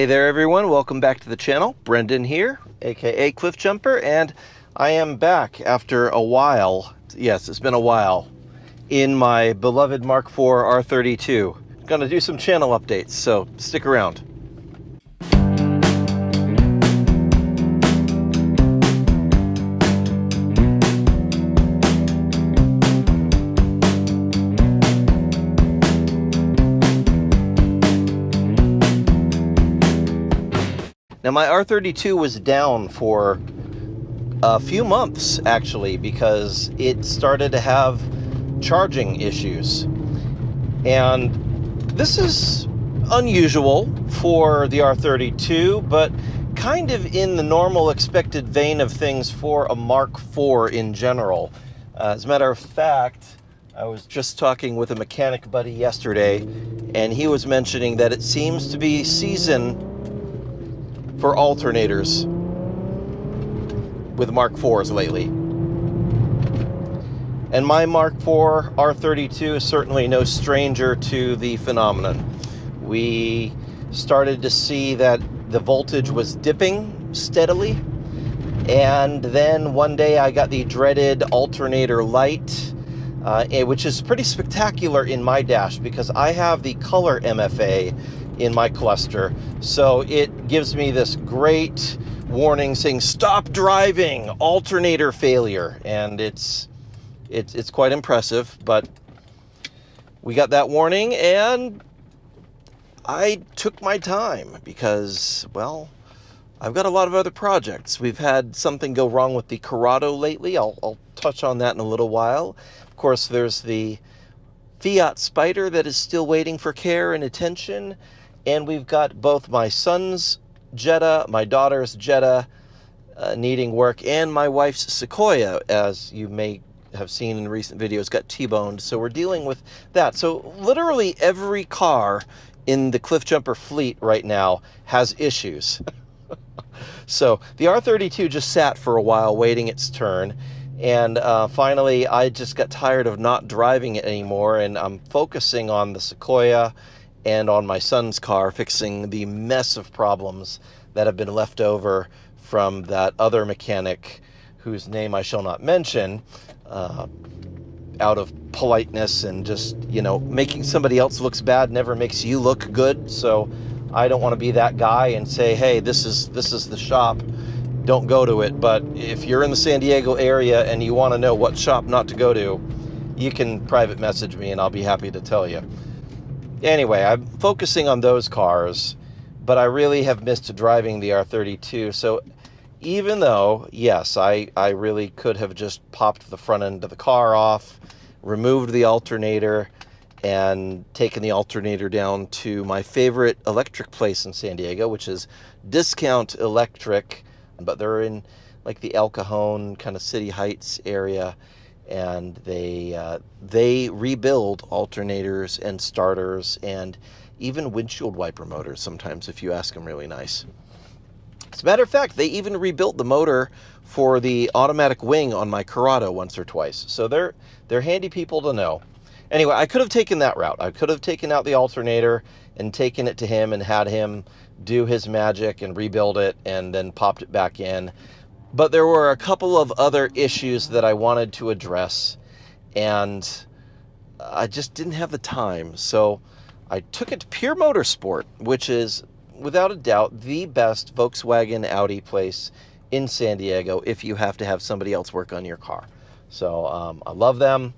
Hey there everyone, welcome back to the channel. Brendan here, aka Cliffjumper, and I am back after a while, yes, it's been a while, in my beloved Mk4 R32. Gonna do some channel updates, so stick around. Now my R32 was down for a few months actually because it started to have charging issues. And this is unusual for the R32, but kind of in the normal expected vein of things for a Mk4 in general. As a matter of fact, I was just talking with a mechanic buddy yesterday, and he was mentioning that it seems to be season for alternators with Mk4s lately. And my Mk4 R32 is certainly no stranger to the phenomenon. We started to see that the voltage was dipping steadily, and then one day I got the dreaded alternator light, which is pretty spectacular in my dash because I have the color MFA in my cluster, so it gives me this great warning saying stop driving, alternator failure, and it's quite impressive. But we got that warning and I took my time because, well, I've got a lot of other projects. We've had something go wrong with the Corrado lately. I'll touch on that in a little while. Of course, there's the Fiat Spider that is still waiting for care and attention. And we've got both my son's Jetta, my daughter's Jetta needing work, and my wife's Sequoia, as you may have seen in recent videos, got T-boned. So we're dealing with that. So literally every car in the Cliffjumper fleet right now has issues. So the R32 just sat for a while waiting its turn. And finally, I just got tired of not driving it anymore, and I'm focusing on the Sequoia and on my son's car, fixing the mess of problems that have been left over from that other mechanic whose name I shall not mention, out of politeness and just, you know, making somebody else looks bad never makes you look good. So I don't want to be that guy and say, hey, this is the shop, don't go to it. But if you're in the San Diego area and you want to know what shop not to go to, you can private message me and I'll be happy to tell you. Anyway, I'm focusing on those cars, but I really have missed driving the R32. So even though, yes, I really could have just popped the front end of the car off, removed the alternator, and taken the alternator down to my favorite electric place in San Diego, which is Discount Electric, but they're in like the El Cajon kind of City Heights area. And they rebuild alternators and starters and even windshield wiper motors sometimes if you ask them really nice. As a matter of fact, they even rebuilt the motor for the automatic wing on my Corrado once or twice. So they're handy people to know. Anyway, I could have taken that route. I could have taken out the alternator and taken it to him and had him do his magic and rebuild it and then popped it back in. But there were a couple of other issues that I wanted to address, and I just didn't have the time. So I took it to Pure Motorsport, which is, without a doubt, the best Volkswagen Audi place in San Diego if you have to have somebody else work on your car. So I love them.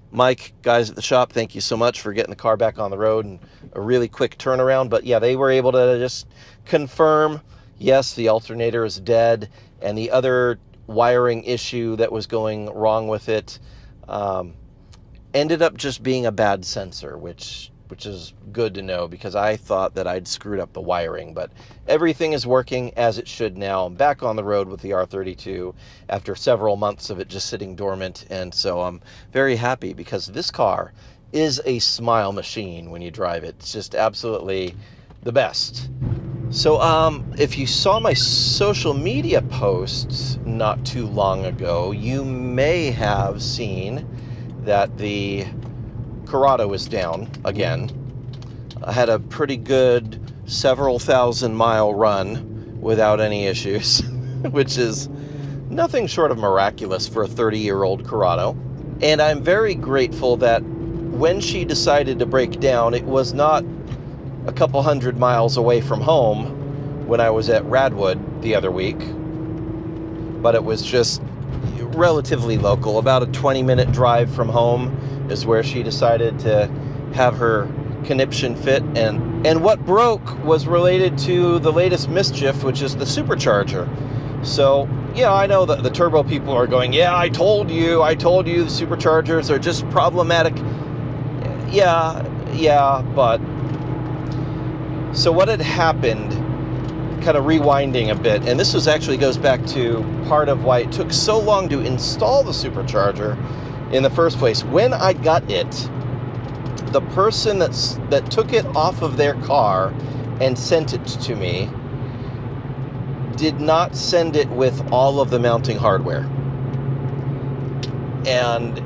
Mike, guys at the shop, thank you so much for getting the car back on the road and a really quick turnaround. But yeah, they were able to just confirm, yes, the alternator is dead. And the other wiring issue that was going wrong with it ended up just being a bad sensor, which is good to know because I thought that I'd screwed up the wiring. But everything is working as it should now. I'm back on the road with the R32 after several months of it just sitting dormant. And so I'm very happy because this car is a smile machine when you drive it. It's just absolutely the best. So if you saw my social media posts not too long ago, you may have seen that the Corrado is down again. I had a pretty good several thousand-mile run without any issues, which is nothing short of miraculous for a 30-year-old Corrado. And I'm very grateful that when she decided to break down, it was not a couple hundred miles away from home when I was at Radwood the other week, but it was just relatively local. About a 20-minute drive from home is where she decided to have her conniption fit, and what broke was related to the latest mischief, which is the supercharger. So yeah, I know that the turbo people are going, yeah, I told you the superchargers are just problematic. Yeah, but so what had happened, kind of rewinding a bit, and this actually goes back to part of why it took so long to install the supercharger in the first place. When I got it, the person that took it off of their car and sent it to me did not send it with all of the mounting hardware. And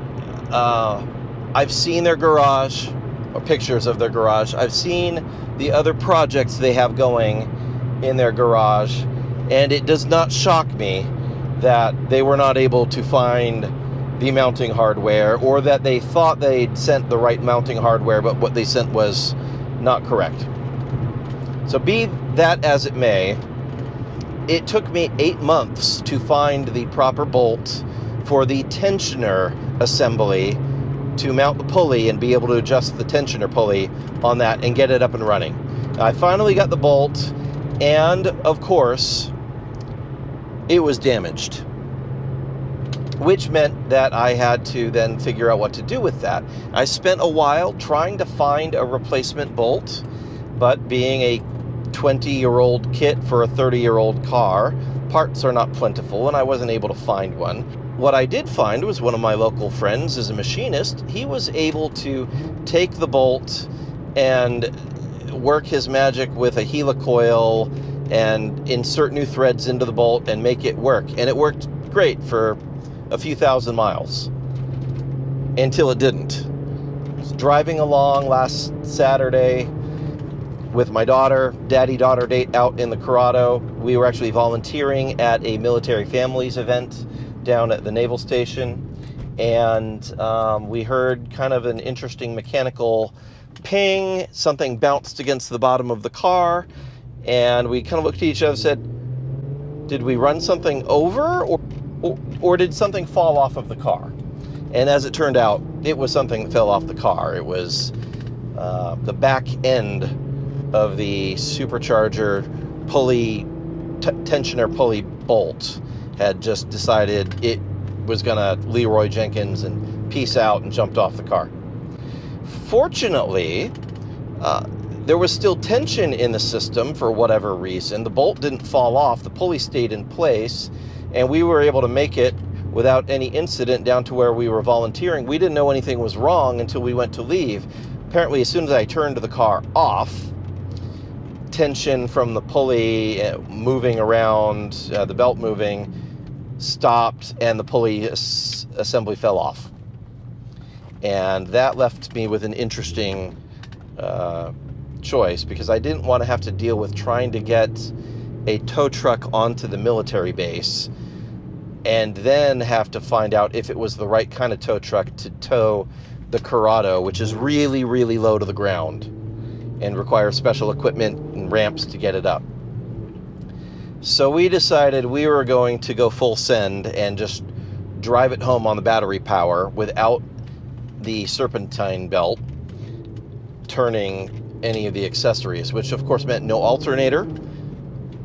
I've seen their garage, or pictures of their garage. I've seen the other projects they have going in their garage, and it does not shock me that they were not able to find the mounting hardware, or that they thought they'd sent the right mounting hardware, but what they sent was not correct. So be that as it may, it took me 8 months to find the proper bolt for the tensioner assembly to mount the pulley and be able to adjust the tensioner pulley on that and get it up and running. I finally got the bolt, and of course, it was damaged, which meant that I had to then figure out what to do with that. I spent a while trying to find a replacement bolt, but being a 20-year-old kit for a 30-year-old car, parts are not plentiful, and I wasn't able to find one. What I did find was one of my local friends is a machinist. He was able to take the bolt and work his magic with a helicoil and insert new threads into the bolt and make it work. And it worked great for a few thousand miles until it didn't. I was driving along last Saturday with my daughter, daddy-daughter date out in the Corrado. We were actually volunteering at a military families event down at the naval station, and we heard kind of an interesting mechanical ping. Something bounced against the bottom of the car, and we kind of looked at each other and said, did we run something over, or did something fall off of the car? And as it turned out, it was something that fell off the car. It was the back end of the supercharger pulley, tensioner pulley bolt had just decided it was gonna Leroy Jenkins and peace out and jumped off the car. Fortunately, there was still tension in the system for whatever reason. The bolt didn't fall off, the pulley stayed in place, and we were able to make it without any incident down to where we were volunteering. We didn't know anything was wrong until we went to leave. Apparently, as soon as I turned the car off, tension from the pulley moving around, the belt moving, stopped, and the pulley assembly fell off. And that left me with an interesting choice, because I didn't want to have to deal with trying to get a tow truck onto the military base and then have to find out if it was the right kind of tow truck to tow the Corrado, which is really, really low to the ground and requires special equipment and ramps to get it up. So we decided we were going to go full send and just drive it home on the battery power without the serpentine belt turning any of the accessories, which of course meant no alternator,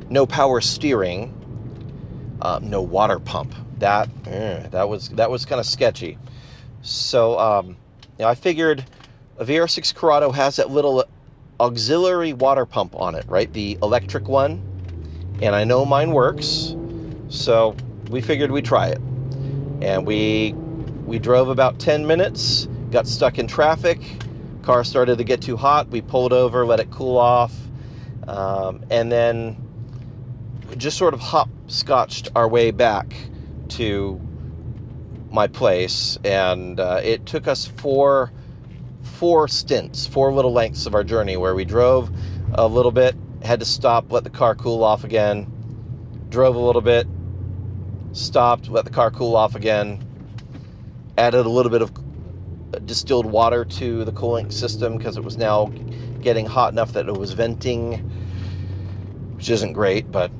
no power steering, no water pump. That was kind of sketchy. So I figured a VR6 Corrado has that little auxiliary water pump on it, right? The electric one. And I know mine works, so we figured we'd try it. And we drove about 10 minutes, got stuck in traffic, car started to get too hot, we pulled over, let it cool off, and then just sort of hopscotched our way back to my place. And it took us four little lengths of our journey, where we drove a little bit, had to stop, let the car cool off again, drove a little bit, stopped, let the car cool off again, added a little bit of distilled water to the cooling system because it was now getting hot enough that it was venting, which isn't great, but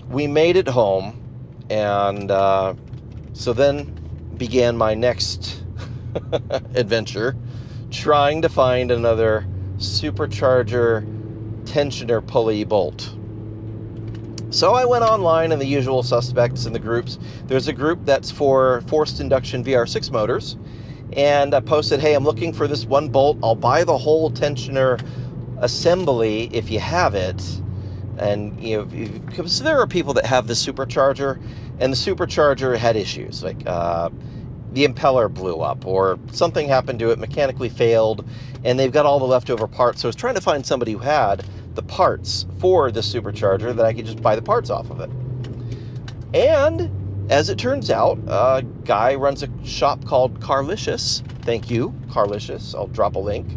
we made it home. And so then began my next adventure, trying to find another supercharger tensioner pulley bolt. So I went online, and the usual suspects in the groups. There's a group that's for forced induction VR6 motors, and I posted, hey, I'm looking for this one bolt. I'll buy the whole tensioner assembly if you have it. And you know, because there are people that have the supercharger, and the supercharger had issues, like the impeller blew up, or something happened to it, mechanically failed, and they've got all the leftover parts. So I was trying to find somebody who had the parts for the supercharger that I could just buy the parts off of it. And as it turns out, a guy runs a shop called Carlicious. Thank you, Carlicious. I'll drop a link.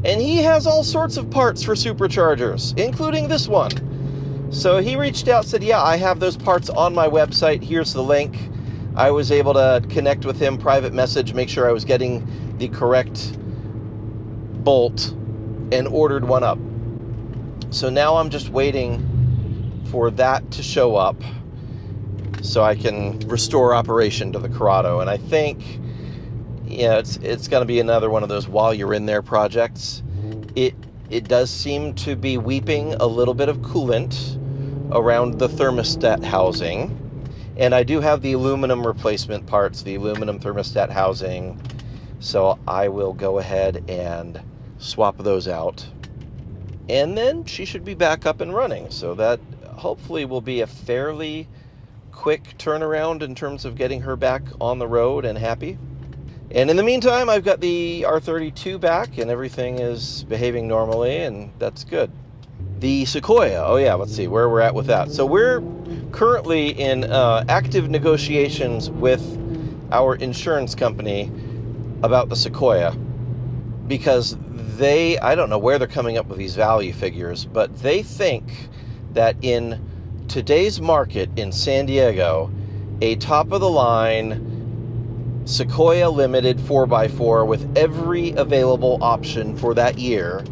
And he has all sorts of parts for superchargers, including this one. So he reached out, said, yeah, I have those parts on my website. Here's the link. I was able to connect with him, private message, make sure I was getting the correct bolt, and ordered one up. So now I'm just waiting for that to show up so I can restore operation to the Corrado. And I think, yeah, it's going to be another one of those while you're in there projects. It does seem to be weeping a little bit of coolant around the thermostat housing. And I do have the aluminum replacement parts, the aluminum thermostat housing. So I will go ahead and swap those out. And then she should be back up and running. So that hopefully will be a fairly quick turnaround in terms of getting her back on the road and happy. And in the meantime, I've got the R32 back, and everything is behaving normally, and that's good. The Sequoia, oh yeah, let's see where we're at with that. So we're currently in active negotiations with our insurance company about the Sequoia, because I don't know where they're coming up with these value figures, but they think that in today's market in San Diego, a top-of-the-line Sequoia Limited 4x4 with every available option for that year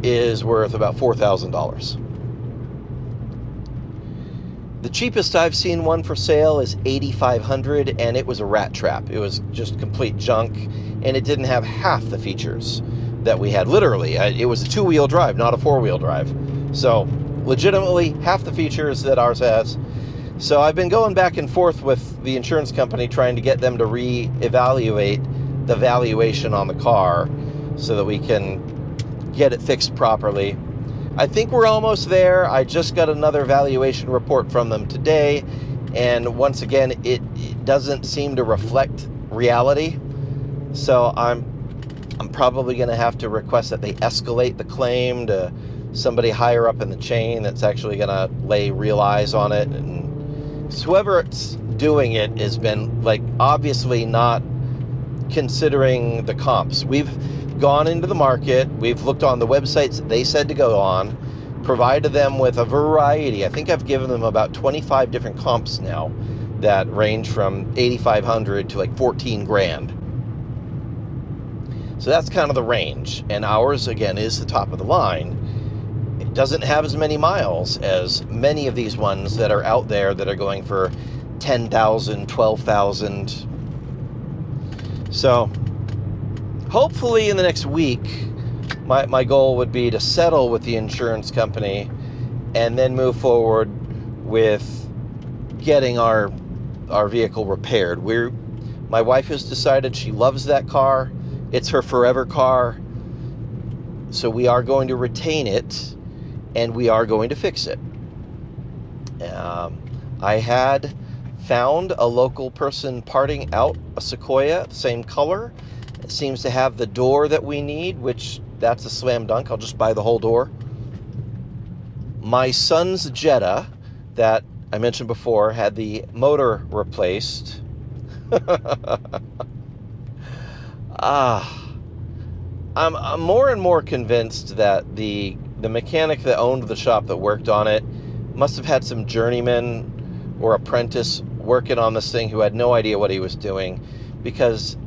is worth about $4,000. The cheapest I've seen one for sale is $8,500, and it was a rat trap. It was just complete junk, and it didn't have half the features that we had. Literally, it was a two-wheel drive, not a four-wheel drive. So, legitimately, half the features that ours has. So I've been going back and forth with the insurance company trying to get them to re-evaluate the valuation on the car so that we can get it fixed properly. I think we're almost there. I just got another valuation report from them today, and once again, it doesn't seem to reflect reality. So I'm probably going to have to request that they escalate the claim to somebody higher up in the chain that's actually going to lay real eyes on it. And whoever's doing it has been, like, obviously not considering the comps. We've gone into the market, we've looked on the websites that they said to go on, provided them with a variety. I think I've given them about 25 different comps now that range from $8,500 to like 14 grand. So that's kind of the range, and ours again is the top of the line. It doesn't have as many miles as many of these ones that are out there that are going for 10,000, 12,000. So hopefully in the next week, my goal would be to settle with the insurance company and then move forward with getting our vehicle repaired. My wife has decided she loves that car. It's her forever car. So we are going to retain it, and we are going to fix it. I had found a local person parting out a Sequoia, same color. It seems to have the door that we need, which that's a slam dunk. I'll just buy the whole door. My son's Jetta that I mentioned before had the motor replaced. I'm more and more convinced that the the mechanic that owned the shop that worked on it must have had some journeyman or apprentice working on this thing who had no idea what he was doing, because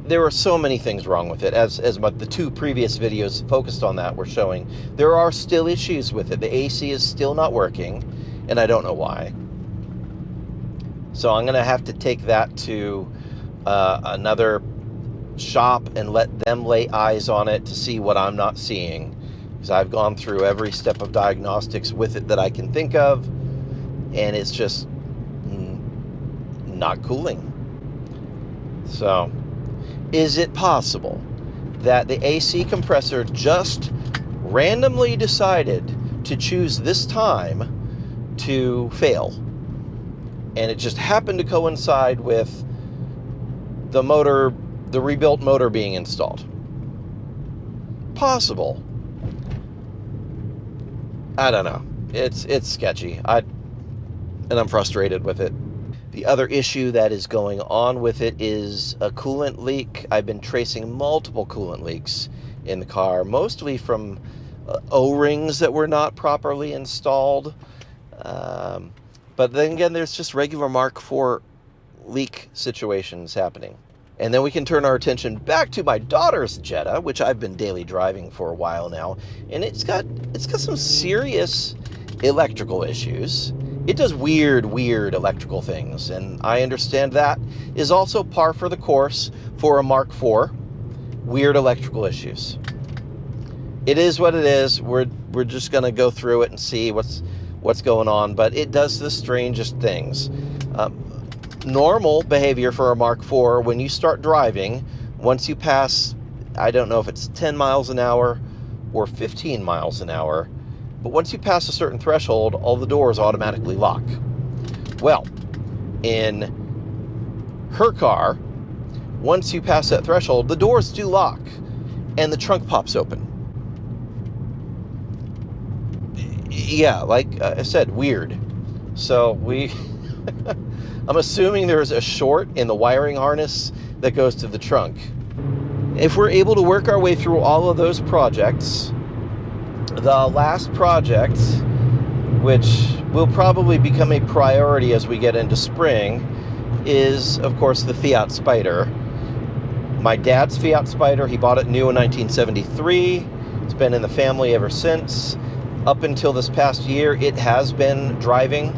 there were so many things wrong with it. As the two previous videos focused on that were showing, there are still issues with it. The AC is still not working, and I don't know why. So I'm going to have to take that to another shop and let them lay eyes on it to see what I'm not seeing, because I've gone through every step of diagnostics with it that I can think of, and it's just not cooling. So is it possible that the AC compressor just randomly decided to choose this time to fail, and it just happened to coincide with the motor, the rebuilt motor being installed? Possible. I don't know. It's sketchy. And I'm frustrated with it. The other issue that is going on with it is a coolant leak. I've been tracing multiple coolant leaks in the car, mostly from O-rings that were not properly installed. But then again, there's just regular Mark IV leak situations happening. And then we can turn our attention back to my daughter's Jetta, which I've been daily driving for a while now, and it's got some serious electrical issues. It does weird electrical things, and I understand that is also par for the course for a Mark IV. Weird electrical issues. It is what it is. We're just gonna go through it and see what's going on, but it does the strangest things. Normal behavior for a Mark IV, when you start driving, once you pass, I don't know if it's 10 miles an hour or 15 miles an hour, but once you pass a certain threshold, all the doors automatically lock. Well, in her car, once you pass that threshold, the doors do lock and the trunk pops open. Yeah, like I said, weird. So I'm assuming there's a short in the wiring harness that goes to the trunk. If we're able to work our way through all of those projects, the last project, which will probably become a priority as we get into spring, is, of course, the Fiat Spider. My dad's Fiat Spider, he bought it new in 1973. It's been in the family ever since. Up until this past year, it has been driving.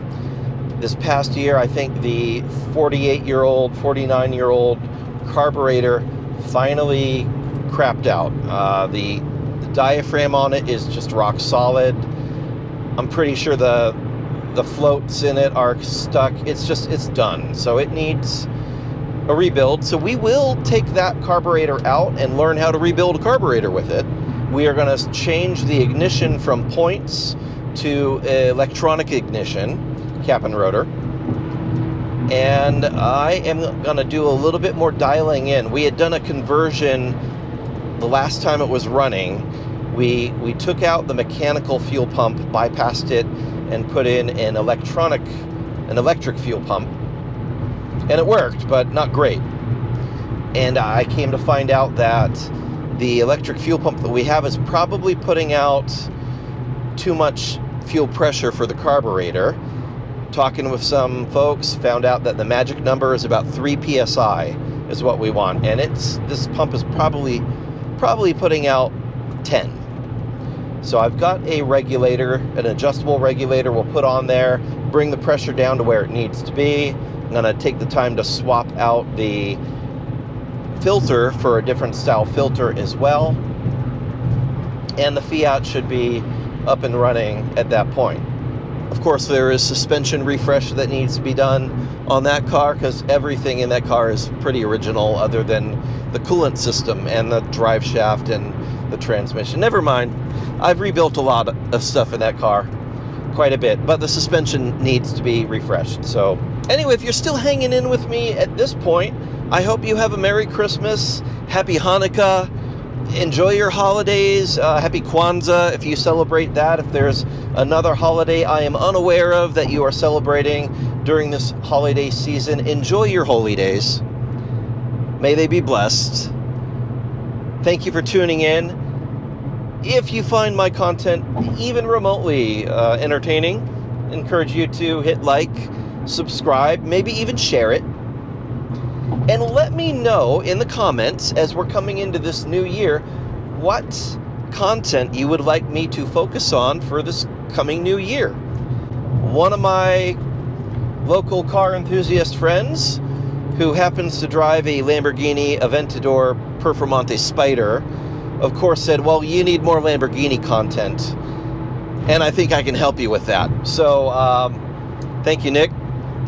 This past year, I think the 48-year-old, 49-year-old carburetor finally crapped out. The diaphragm on it is just rock solid. I'm pretty sure the floats in it are stuck. It's done. So it needs a rebuild. So we will take that carburetor out and learn how to rebuild a carburetor with it. We are going to change the ignition from points to electronic ignition, cap and rotor, and I am going to do a little bit more dialing in. We had done a conversion the last time it was running. We took out the mechanical fuel pump, bypassed it, and put in an electric fuel pump, and it worked, but not great. And I came to find out that the electric fuel pump that we have is probably putting out too much fuel pressure for the carburetor. Talking with some folks, found out that the magic number is about 3 psi is what we want, and this pump is probably putting out 10. So I've got a regulator, an adjustable regulator we'll put on there, bring the pressure down to where it needs to be. I'm gonna take the time to swap out the filter for a different style filter as well, and the Fiat should be up and running at that point. Of course, there is suspension refresh that needs to be done on that car, because everything in that car is pretty original other than the coolant system and the drive shaft and the transmission. Never mind, I've rebuilt a lot of stuff in that car, quite a bit, but the suspension needs to be refreshed. So anyway, if you're still hanging in with me at this point, I hope you have a Merry Christmas, Happy Hanukkah, enjoy your holidays, Happy Kwanzaa if you celebrate that. If there's another holiday I am unaware of that you are celebrating during this holiday season, enjoy your holy days. May they be blessed. Thank you for tuning in. if you find my content even remotely entertaining, encourage you to hit like, subscribe, maybe even share it. And let me know in the comments as we're coming into this new year what content you would like me to focus on for this coming new year. One of my local car enthusiast friends, who happens to drive a Lamborghini Aventador Performante Spider, of course said, well, you need more Lamborghini content, and I think I can help you with that. So thank you, Nick.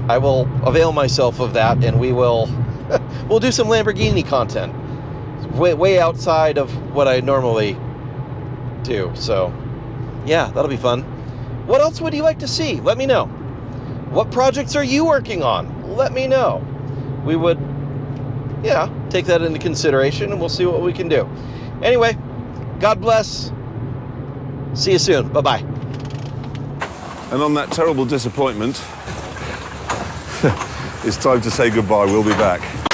I will avail myself of that, and we'll do some Lamborghini content way outside of what I normally do. So yeah, that'll be fun. What else would you like to see? Let me know. What projects are you working on? Let me know. We would, yeah, take that into consideration, and we'll see what we can do. Anyway, God bless. See you soon. Bye-bye. And on that terrible disappointment, it's time to say goodbye. We'll be back.